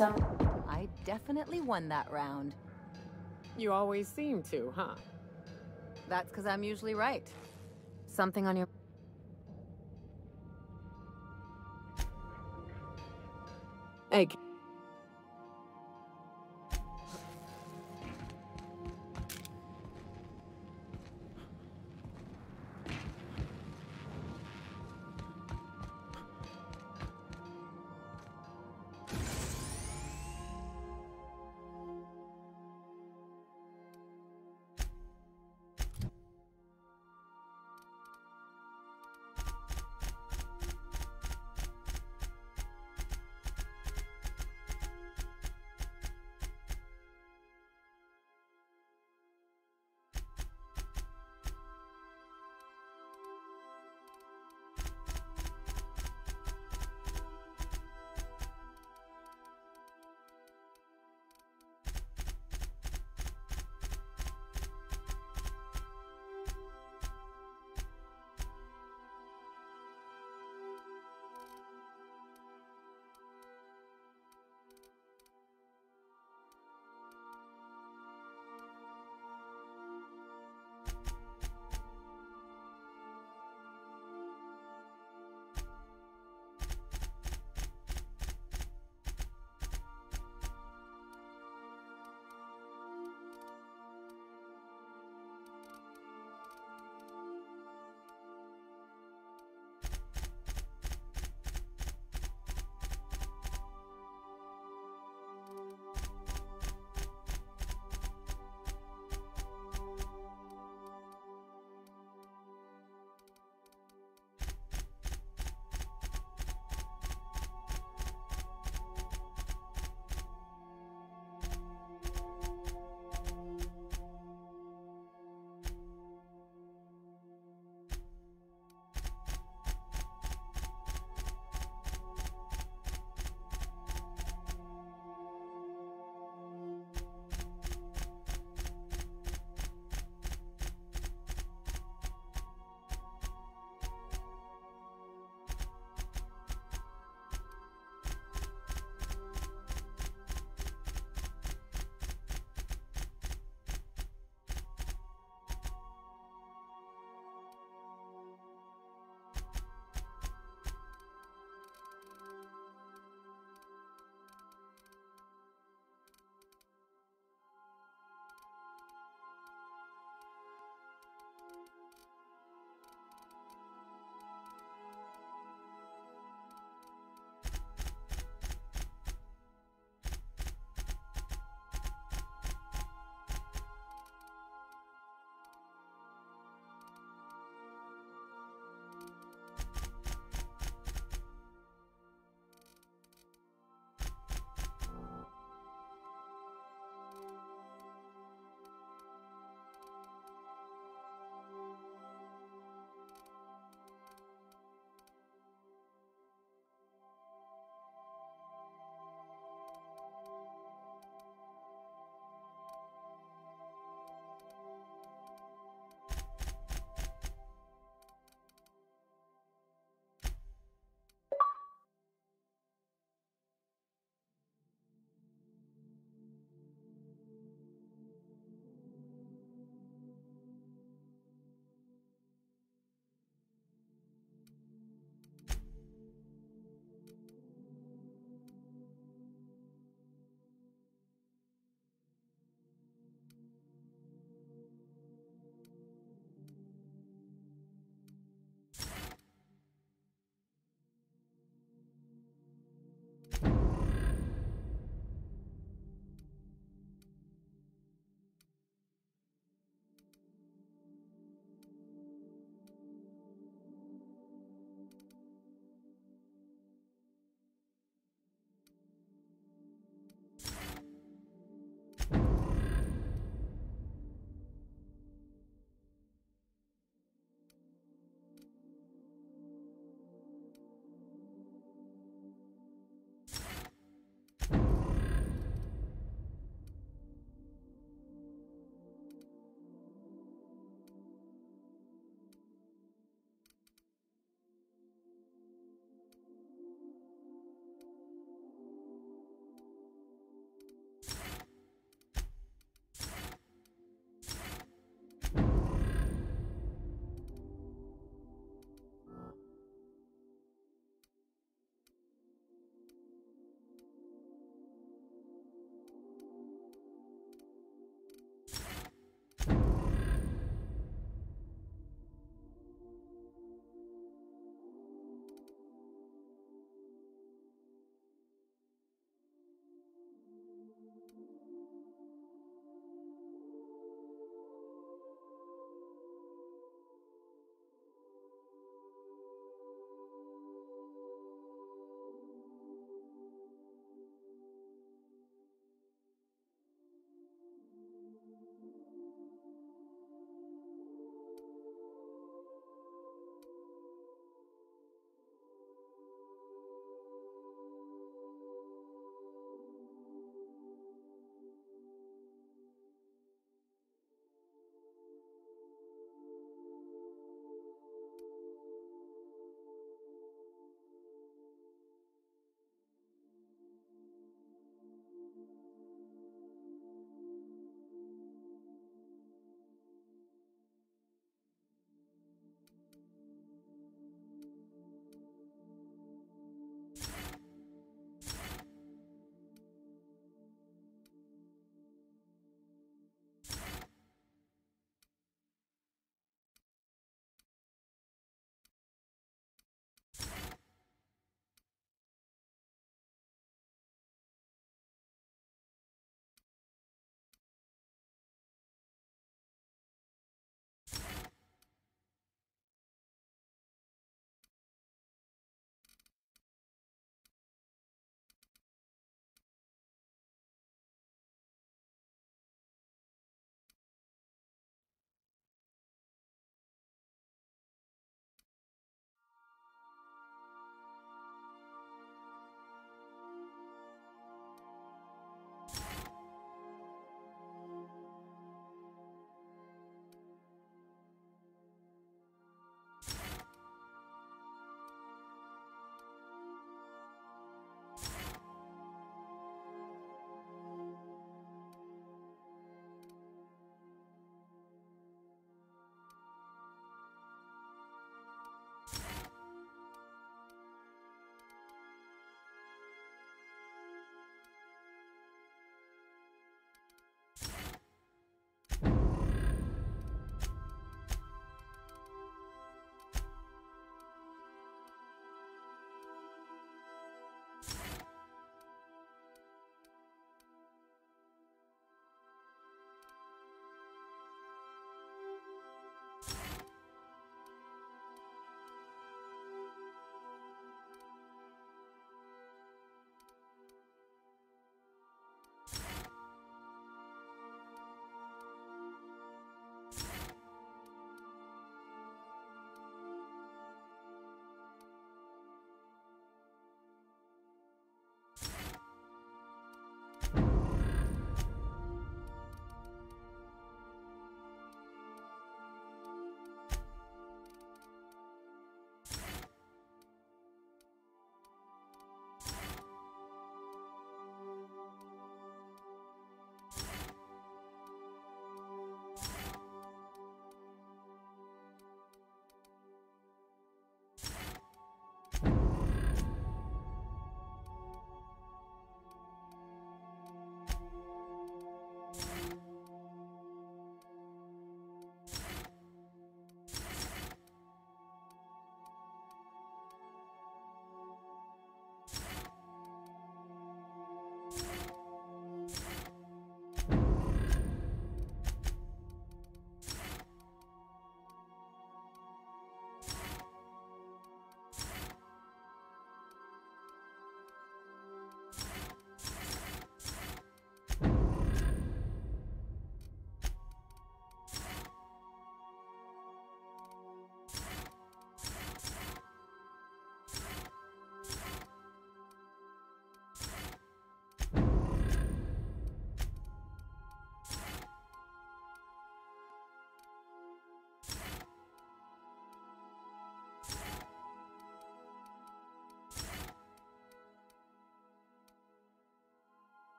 Some I definitely won that round. You always seem to, huh? That's because I'm usually right. Something on your... Hey,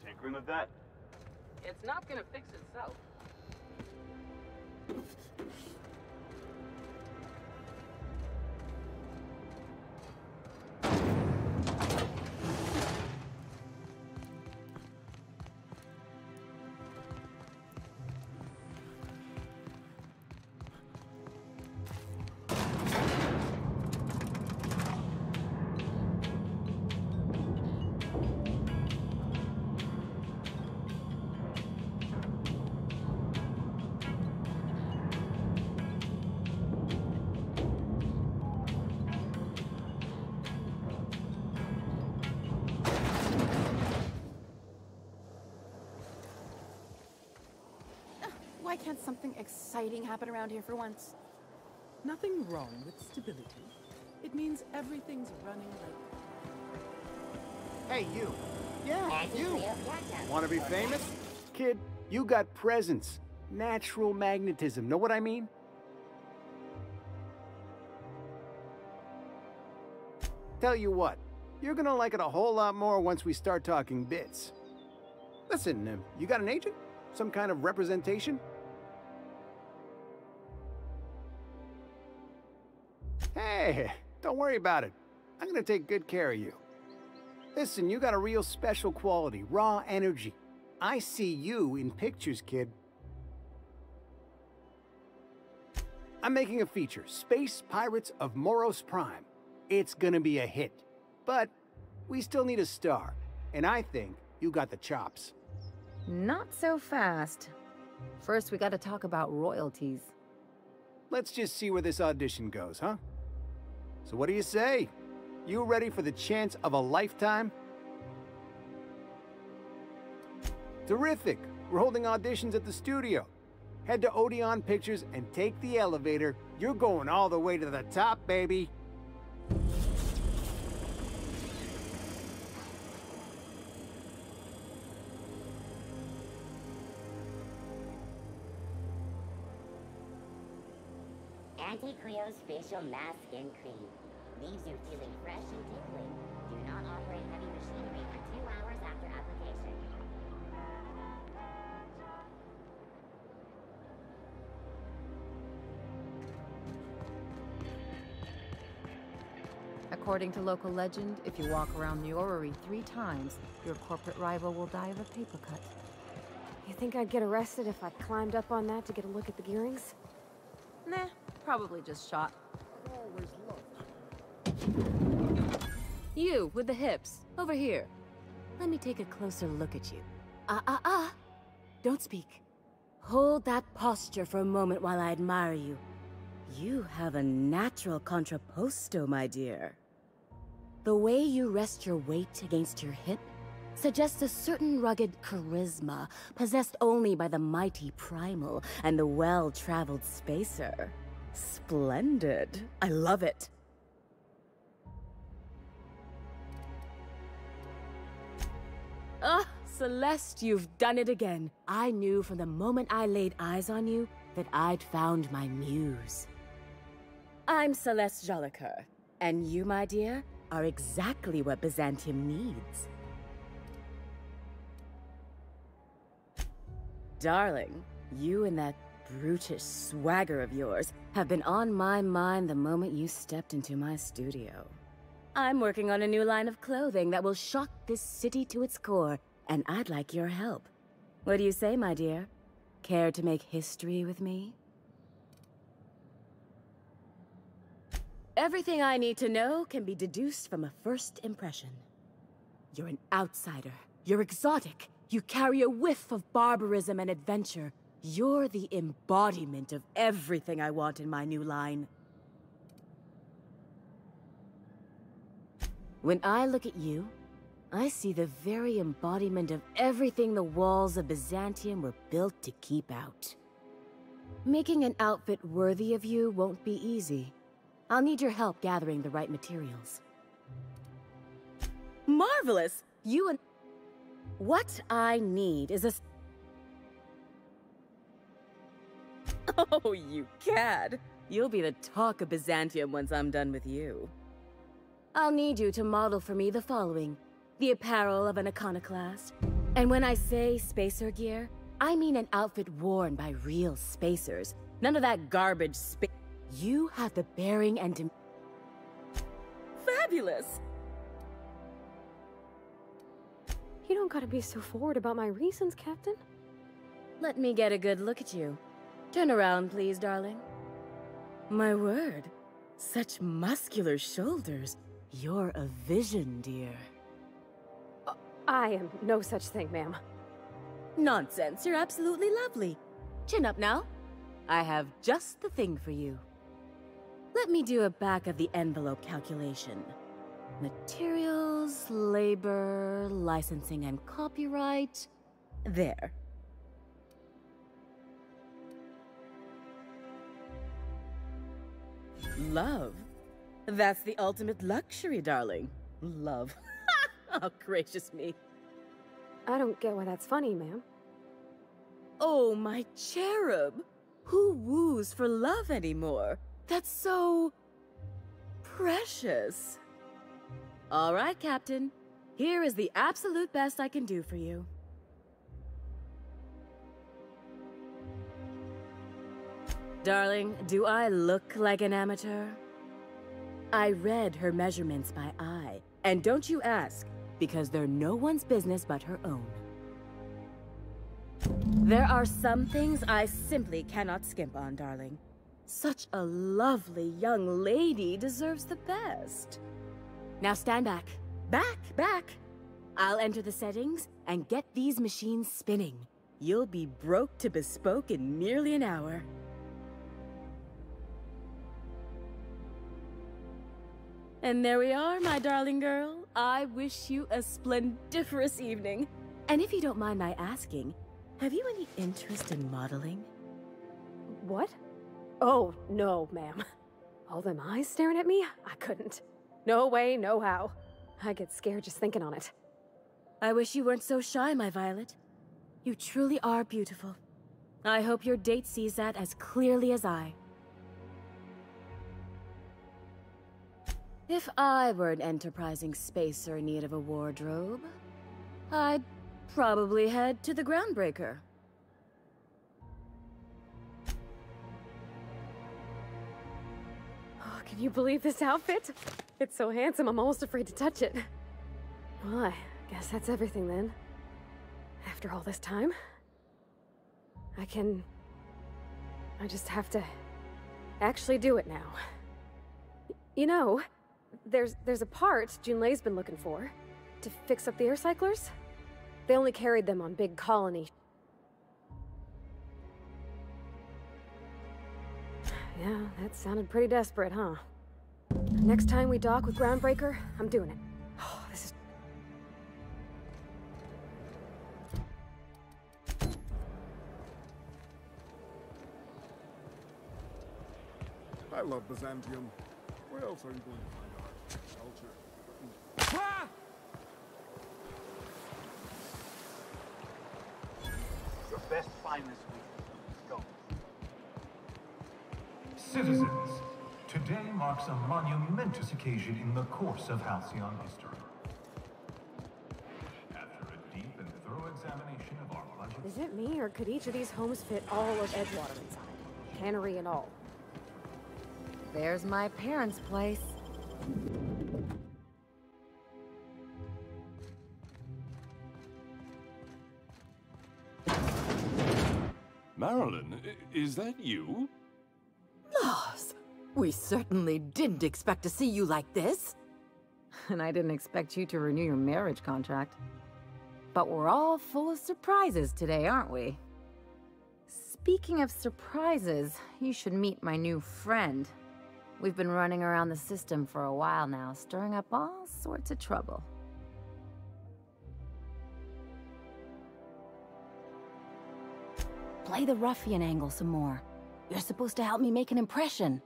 tinkering with that? It's not gonna fix itself. Why can't something exciting happen around here for once? Nothing wrong with stability. It means everything's running like... Hey, you. Yeah, you. Want to be famous? Kid, you got presence. Natural magnetism. Know what I mean? Tell you what, you're gonna like it a whole lot more once we start talking bits. Listen, you got an agent? Some kind of representation? Hey, don't worry about it. I'm gonna take good care of you. Listen, you got a real special quality, raw energy. I see you in pictures, kid. I'm making a feature, Space Pirates of Moros Prime. It's gonna be a hit. But we still need a star, and I think you got the chops. Not so fast. First, we gotta talk about royalties. Let's just see where this audition goes, huh? So what do you say? You ready for the chance of a lifetime? Terrific! We're holding auditions at the studio. Head to Odeon Pictures and take the elevator. You're going all the way to the top, baby! Anti-Creo's facial mask skin cream. Leaves you feeling fresh and tingling. Do not operate heavy machinery for 2 hours after application. According to local legend, if you walk around the orrery 3 times, your corporate rival will die of a paper cut. You think I'd get arrested if I climbed up on that to get a look at the gearings? Nah, probably just shot. You, with the hips. Over here. Let me take a closer look at you. Don't speak. Hold that posture for a moment while I admire you. You have a natural contrapposto, my dear. The way you rest your weight against your hip suggests a certain rugged charisma possessed only by the mighty primal and the well-traveled spacer. Splendid. I love it. Ah, Celeste, you've done it again. I knew from the moment I laid eyes on you that I'd found my muse. I'm Celeste Jolicoeur, and you, my dear, are exactly what Byzantium needs. Darling, you and that brutish swagger of yours have been on my mind the moment you stepped into my studio. I'm working on a new line of clothing that will shock this city to its core, and I'd like your help. What do you say, my dear? Care to make history with me? Everything I need to know can be deduced from a first impression. You're an outsider. You're exotic. You carry a whiff of barbarism and adventure. You're the embodiment of everything I want in my new line. When I look at you, I see the very embodiment of everything the walls of Byzantium were built to keep out. Making an outfit worthy of you won't be easy. I'll need your help gathering the right materials. Marvelous! You and... What I need is a... Oh, you cad! You'll be the talk of Byzantium once I'm done with you. I'll need you to model for me the following. The apparel of an iconoclast, And when I say spacer gear, I mean an outfit worn by real spacers. None of that garbage You have the bearing and Fabulous! You don't gotta be so forward about my reasons, Captain. Let me get a good look at you. Turn around, please, darling. My word. Such muscular shoulders. You're a vision, dear. I am no such thing, ma'am. Nonsense, you're absolutely lovely. Chin up now. I have just the thing for you. Let me do a back-of-the-envelope calculation. Materials, labor, licensing and copyright. There. Love. That's the ultimate luxury, darling. Love. Oh, gracious me. I don't get why that's funny, ma'am. Oh, my cherub. Who woos for love anymore? That's so... precious. All right, Captain. Here is the absolute best I can do for you. Darling, do I look like an amateur? I read her measurements by eye. And don't you ask, because they're no one's business but her own. There are some things I simply cannot skimp on, darling. Such a lovely young lady deserves the best. Now stand back. Back! I'll enter the settings and get these machines spinning. You'll be broke to bespoke in nearly an hour. And there we are, my darling girl. I wish you a splendiferous evening. And if you don't mind my asking, have you any interest in modeling? What? Oh, no, ma'am. All them eyes staring at me? I couldn't. No way, no how. I get scared just thinking on it. I wish you weren't so shy, my Violet. You truly are beautiful. I hope your date sees that as clearly as I. If I were an enterprising spacer in need of a wardrobe, I'd probably head to the Groundbreaker. Oh, can you believe this outfit? It's so handsome, I'm almost afraid to touch it. Well, I guess that's everything then. After all this time, I just have to actually do it now. You know, there's a part Junlei's been looking for to fix up the air cyclers. They only carried them on big colony. Yeah, that sounded pretty desperate, huh? Next time we dock with Groundbreaker, I'm doing it. Oh, this is... I love Byzantium. Where else are you going to find art, culture? Ah! Your best find this week. Go. Citizens, today marks a monumentous occasion in the course of Halcyon history. After a deep and thorough examination of our budget... Is it me, or could each of these homes fit all of Edgewater inside? Cannery and all. There's my parents' place. Marilyn, is that you? Lars, we certainly didn't expect to see you like this. And I didn't expect you to renew your marriage contract. But we're all full of surprises today, aren't we? Speaking of surprises, you should meet my new friend. We've been running around the system for a while now, stirring up all sorts of trouble. Play the ruffian angle some more. You're supposed to help me make an impression.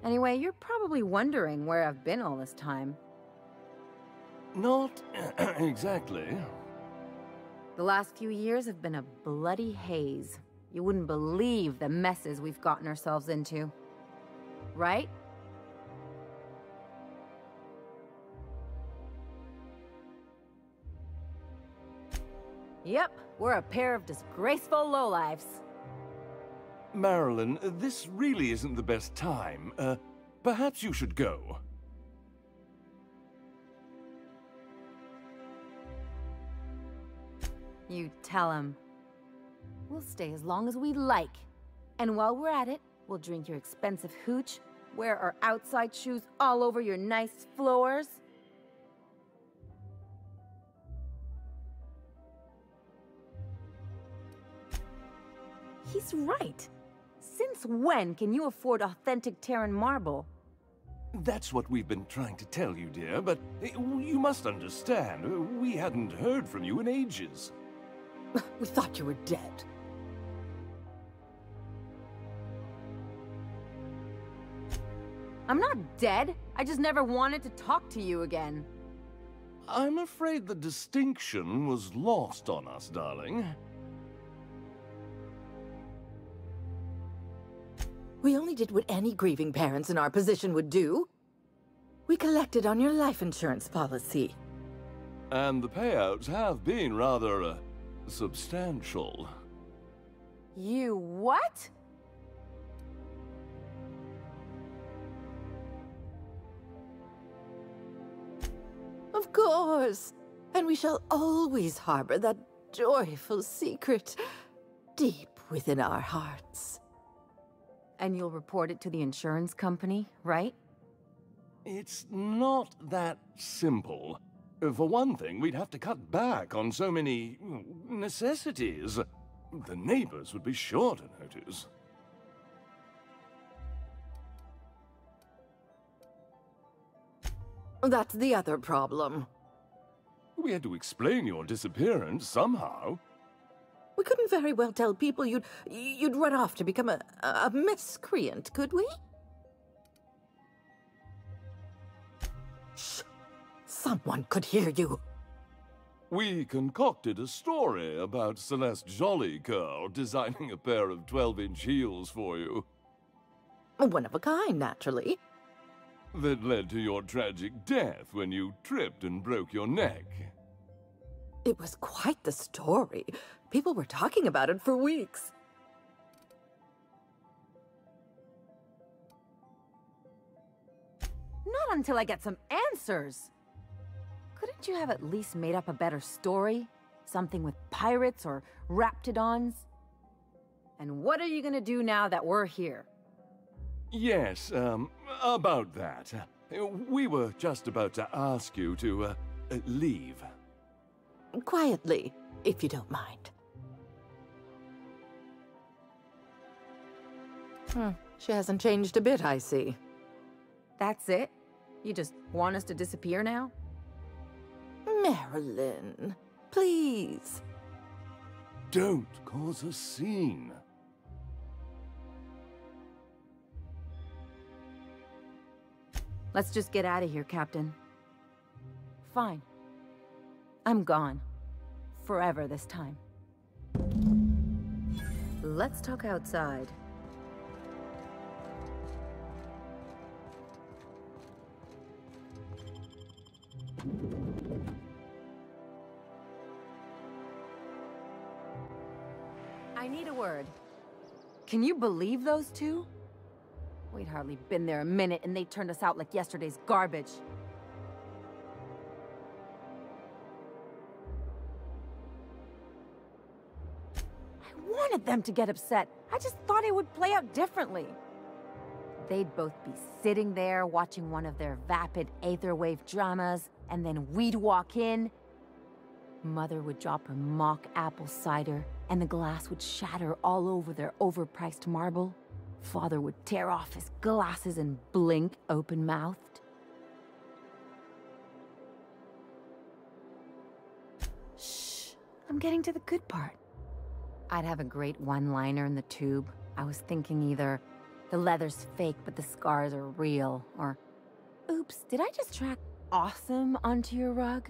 Anyway, you're probably wondering where I've been all this time. Not exactly. The last few years have been a bloody haze. You wouldn't believe the messes we've gotten ourselves into. Right? Yep, we're a pair of disgraceful lowlifes. Marilyn, this really isn't the best time. Perhaps you should go. You tell him. We'll stay as long as we like. And while we're at it, we'll drink your expensive hooch, wear our outside shoes all over your nice floors. He's right. Since when can you afford authentic Terran marble? That's what we've been trying to tell you, dear, but you must understand, we hadn't heard from you in ages. We thought you were dead. I'm not dead. I just never wanted to talk to you again. I'm afraid the distinction was lost on us, darling. We only did what any grieving parents in our position would do. We collected on your life insurance policy. And the payouts have been rather, substantial. You what? Of course. And we shall always harbor that joyful secret deep within our hearts. And you'll report it to the insurance company, right? It's not that simple. For one thing, we'd have to cut back on so many necessities. The neighbors would be sure to notice. That's the other problem. We had to explain your disappearance somehow. We couldn't very well tell people you'd run off to become a miscreant, could we? Shh! Someone could hear you. We concocted a story about Celeste Jollycurl designing a pair of 12-inch heels for you. One of a kind, naturally. That led to your tragic death when you tripped and broke your neck. It was quite the story. People were talking about it for weeks. Not until I get some answers. Couldn't you have at least made up a better story? Something with pirates or raptidons? And what are you gonna do now that we're here? Yes, about that. We were just about to ask you to, leave. Quietly, if you don't mind. She hasn't changed a bit, I see. That's it? You just want us to disappear now? Marilyn, please. Don't cause a scene. Let's just get out of here, Captain. Fine. I'm gone. Forever this time. Let's talk outside. I need a word. Can you believe those two? We'd hardly been there a minute and they turned us out like yesterday's garbage. I wanted them to get upset. I just thought it would play out differently. They'd both be sitting there watching one of their vapid aetherwave dramas, and then we'd walk in. Mother would drop her mock apple cider, and the glass would shatter all over their overpriced marble. Father would tear off his glasses and blink open-mouthed. Shh, I'm getting to the good part. I'd have a great one-liner in the tube. I was thinking either, the leather's fake but the scars are real, or, oops, did I just track awesome onto your rug?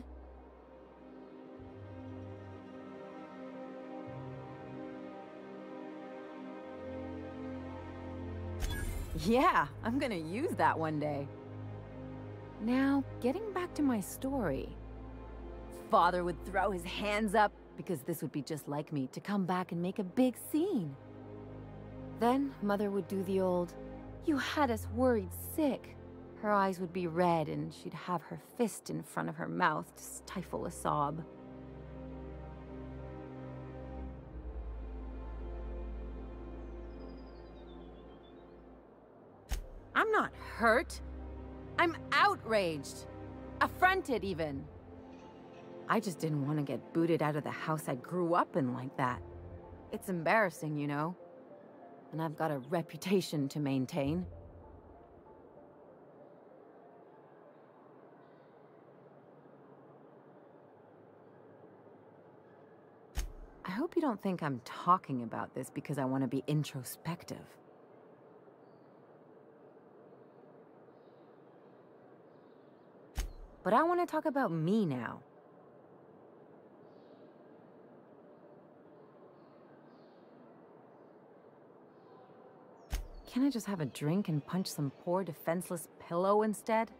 Yeah, I'm gonna use that one day. Now, getting back to my story. Father would throw his hands up, because this would be just like me to come back and make a big scene. Then Mother would do the old, "You had us worried sick." Her eyes would be red and she'd have her fist in front of her mouth to stifle a sob. I'm not hurt. I'm outraged. Affronted, even. I just didn't want to get booted out of the house I grew up in like that. It's embarrassing, you know? And I've got a reputation to maintain. I hope you don't think I'm talking about this because I want to be introspective. But I want to talk about me now. Can't I just have a drink and punch some poor defenseless pillow instead?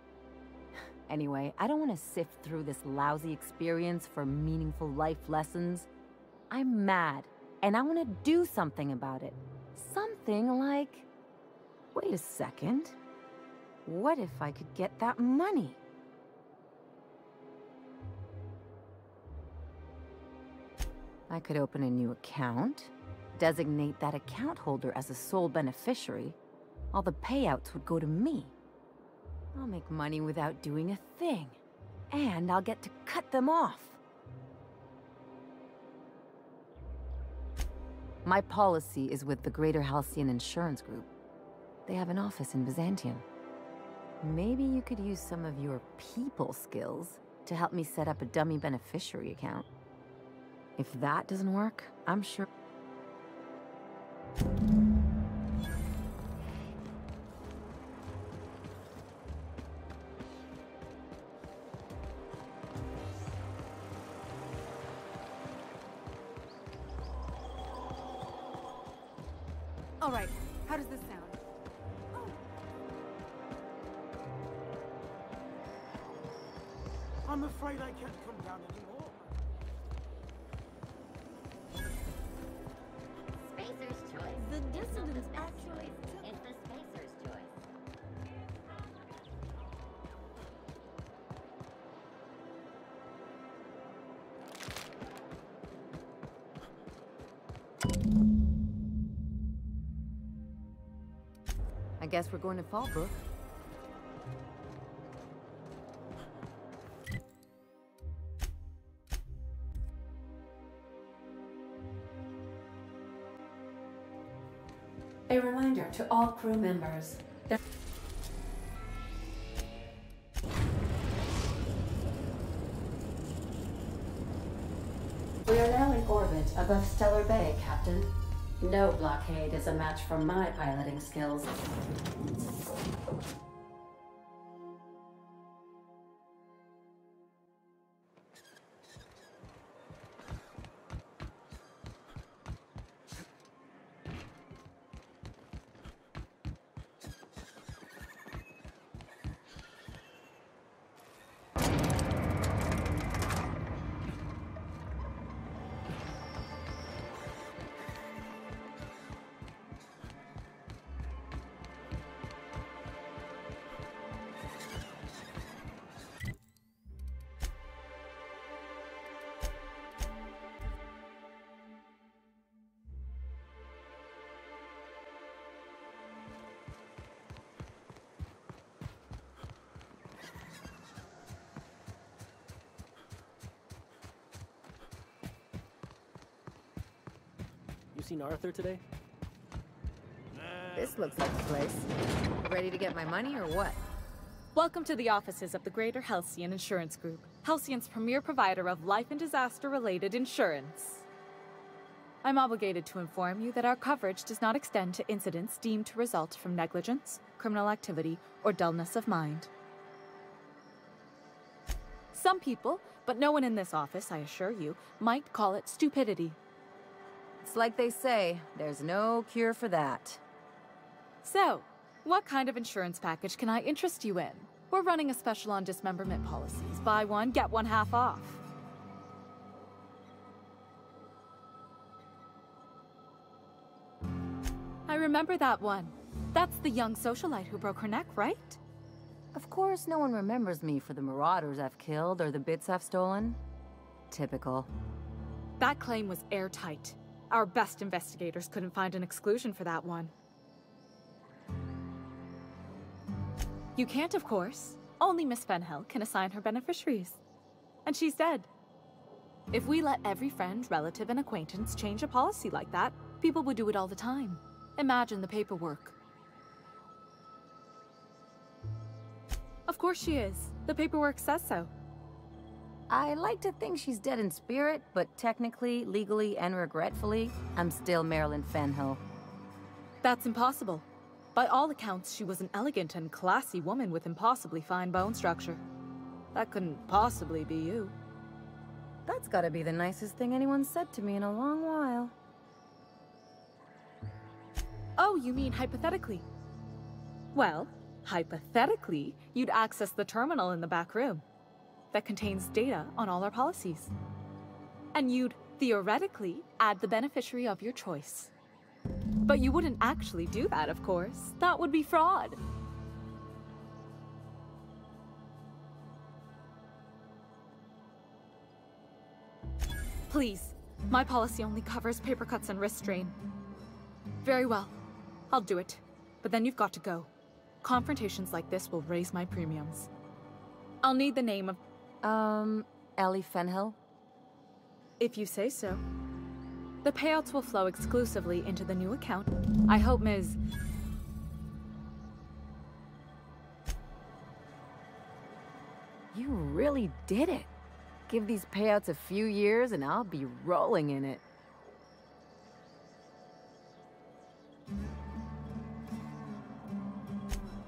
Anyway, I don't want to sift through this lousy experience for meaningful life lessons. I'm mad, and I want to do something about it. Something like... Wait a second. What if I could get that money? I could open a new account, designate that account holder as a sole beneficiary. All the payouts would go to me. I'll make money without doing a thing. And I'll get to cut them off. My policy is with the Greater Halcyon Insurance Group. They have an office in Byzantium. Maybe you could use some of your people skills to help me set up a dummy beneficiary account. If that doesn't work, I'm sure... All right, how does this sound? I'm afraid I can't come down anymore. Spacer's choice. The dissidents actually it's the Spacer's choice. I guess we're going to Fallbrook. A reminder to all crew members that we are now in orbit above Stellar Bay, Captain. No blockade is a match for my piloting skills. You seen Arthur today? This looks like the place. Ready to get my money or what? Welcome to the offices of the Greater Halcyon Insurance Group, Halcyon's premier provider of life and disaster-related insurance. I'm obligated to inform you that our coverage does not extend to incidents deemed to result from negligence, criminal activity, or dullness of mind. Some people, but no one in this office, I assure you, might call it stupidity. It's like they say, there's no cure for that. So, what kind of insurance package can I interest you in? We're running a special on dismemberment policies. Buy one, get one half off. remember that one. That's the young socialite who broke her neck, right? Of course, no one remembers me for the marauders I've killed or the bits I've stolen. Typical. That claim was airtight. Our best investigators couldn't find an exclusion for that one. You can't, of course. Only Miss Fenhill can assign her beneficiaries. And she's dead. If we let every friend, relative, and acquaintance change a policy like that, people would do it all the time. Imagine the paperwork. Of course she is. The paperwork says so. I like to think she's dead in spirit, but technically, legally, and regretfully, I'm still Marilyn Fenhill. That's impossible. By all accounts, she was an elegant and classy woman with impossibly fine bone structure. That couldn't possibly be you. That's gotta be the nicest thing anyone's said to me in a long while. Oh, you mean hypothetically? Well, hypothetically, you'd access the terminal in the back room that contains data on all our policies. And you'd, theoretically, add the beneficiary of your choice. But you wouldn't actually do that, of course. That would be fraud. Please, my policy only covers paper cuts and wrist strain. Very well, I'll do it. But then you've got to go. Confrontations like this will raise my premiums. I'll need the name of... Ellie Fenhill? If you say so. The payouts will flow exclusively into the new account. I hope Ms. You really did it. Give these payouts a few years and I'll be rolling in it.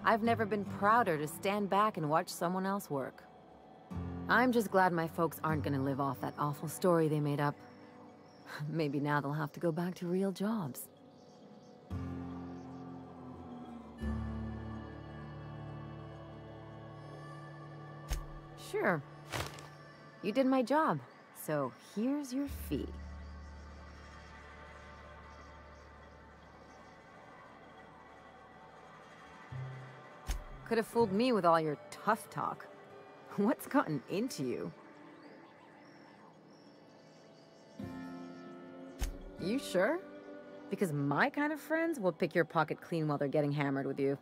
I've never been prouder to stand back and watch someone else work. I'm just glad my folks aren't gonna live off that awful story they made up. Maybe now they'll have to go back to real jobs. Sure. You did my job, so here's your fee. Could have fooled me with all your tough talk. What's gotten into you? You sure? Because my kind of friends will pick your pocket clean while they're getting hammered with you.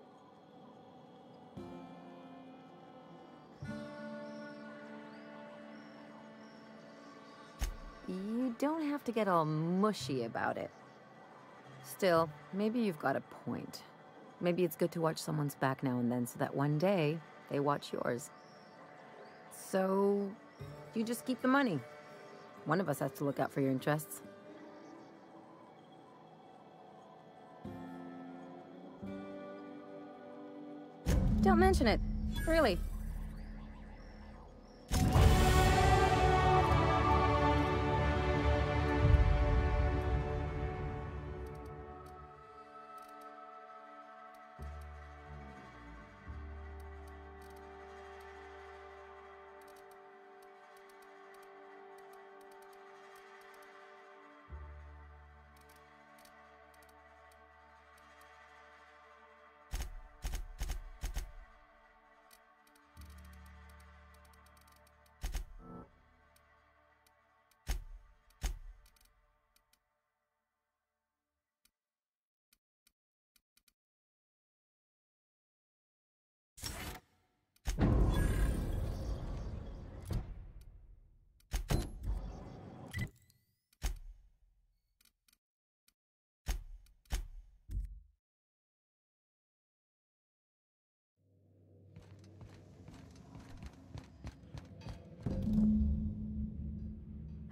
You don't have to get all mushy about it. Still, maybe you've got a point. Maybe it's good to watch someone's back now and then so that one day they watch yours. So, you just keep the money. One of us has to look out for your interests. Don't mention it. Really.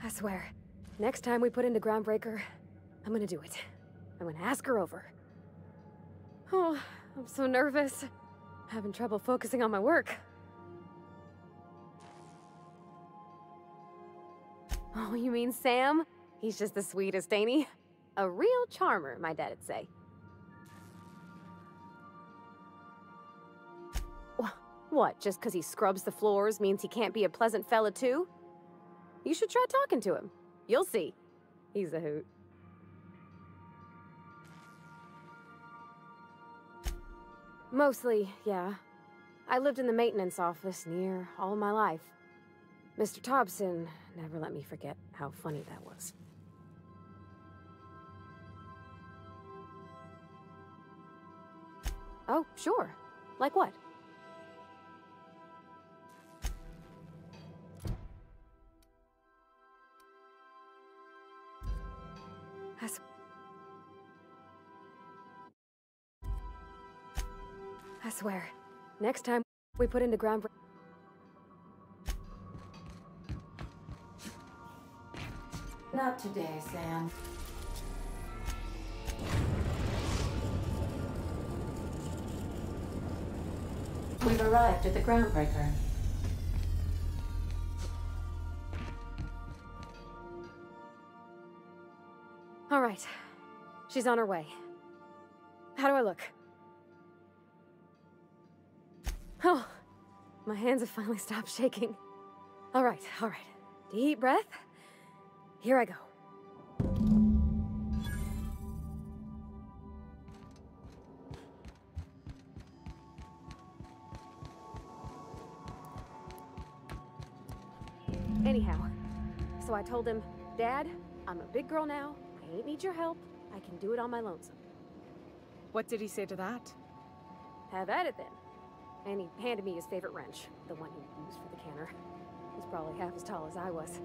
I swear, next time we put into Groundbreaker, I'm gonna do it. I'm gonna ask her over. Oh, I'm so nervous. Having trouble focusing on my work. Oh, you mean Sam? He's just the sweetest, ain't he? A real charmer, my dad'd say. What, just because he scrubs the floors means he can't be a pleasant fella too? You should try talking to him. You'll see. He's a hoot. Mostly, yeah. I lived in the maintenance office near all my life. Mr. Thompson never let me forget how funny that was. Oh, sure. Like what? I swear, next time we put into ground... Not today, Sam. We've arrived at the groundbreaker. All right. She's on her way. How do I look? Oh, my hands have finally stopped shaking. All right, all right. Deep breath. Here I go. Anyhow, so I told him, Dad, I'm a big girl now. I ain't need your help. I can do it on my lonesome. What did he say to that? Have at it then. And he handed me his favorite wrench, the one he used for the canner. He's probably half as tall as I was.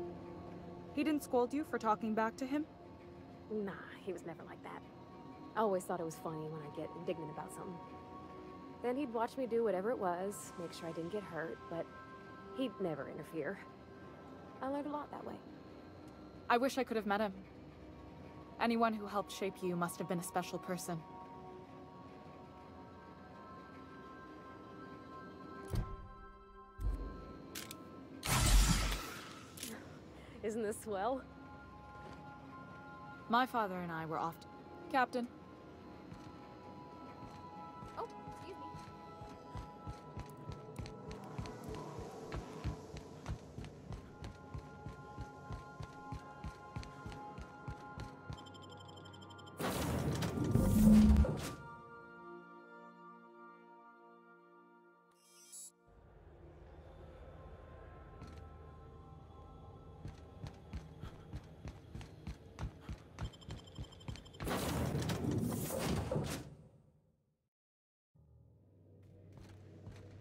He didn't scold you for talking back to him? Nah, he was never like that. I always thought it was funny when I get indignant about something. Then he'd watch me do whatever it was, make sure I didn't get hurt, but he'd never interfere. I learned a lot that way. I wish I could have met him. Anyone who helped shape you must have been a special person. Isn't this swell? My father and I were often... Captain. Oh, excuse me.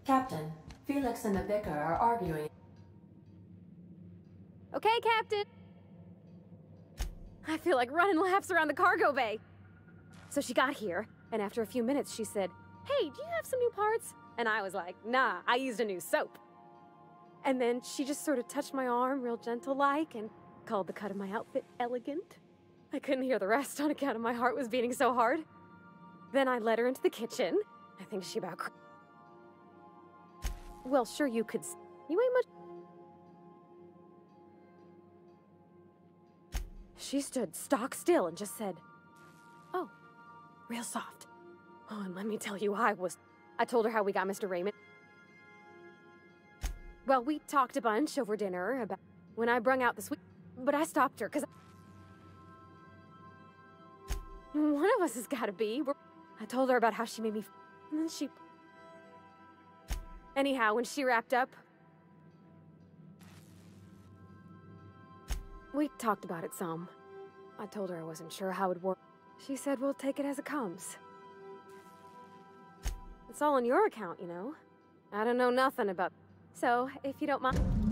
Captain, Felix and the Vicar are arguing. Okay, Captain. I feel like running laps around the cargo bay. So she got here, and after a few minutes she said, hey, do you have some new parts? And I was like, nah, I used a new soap. And then she just sort of touched my arm real gentle-like and called the cut of my outfit elegant. I couldn't hear the rest on account of my heart was beating so hard. Then I led her into the kitchen. I think she about well, sure you could. You ain't much. She stood stock still and just said, oh, real soft. Oh, and let me tell you, I told her how we got Mr. Raymond. Well, we talked a bunch over dinner about when I brung out the sweet, but I stopped her because one of us has got to be. I told her about how she made me, and then she. Anyhow, when she wrapped up, we talked about it some. I told her I wasn't sure how it would work. She said we'll take it as it comes. It's all on your account, you know. I don't know nothing about... So, if you don't mind...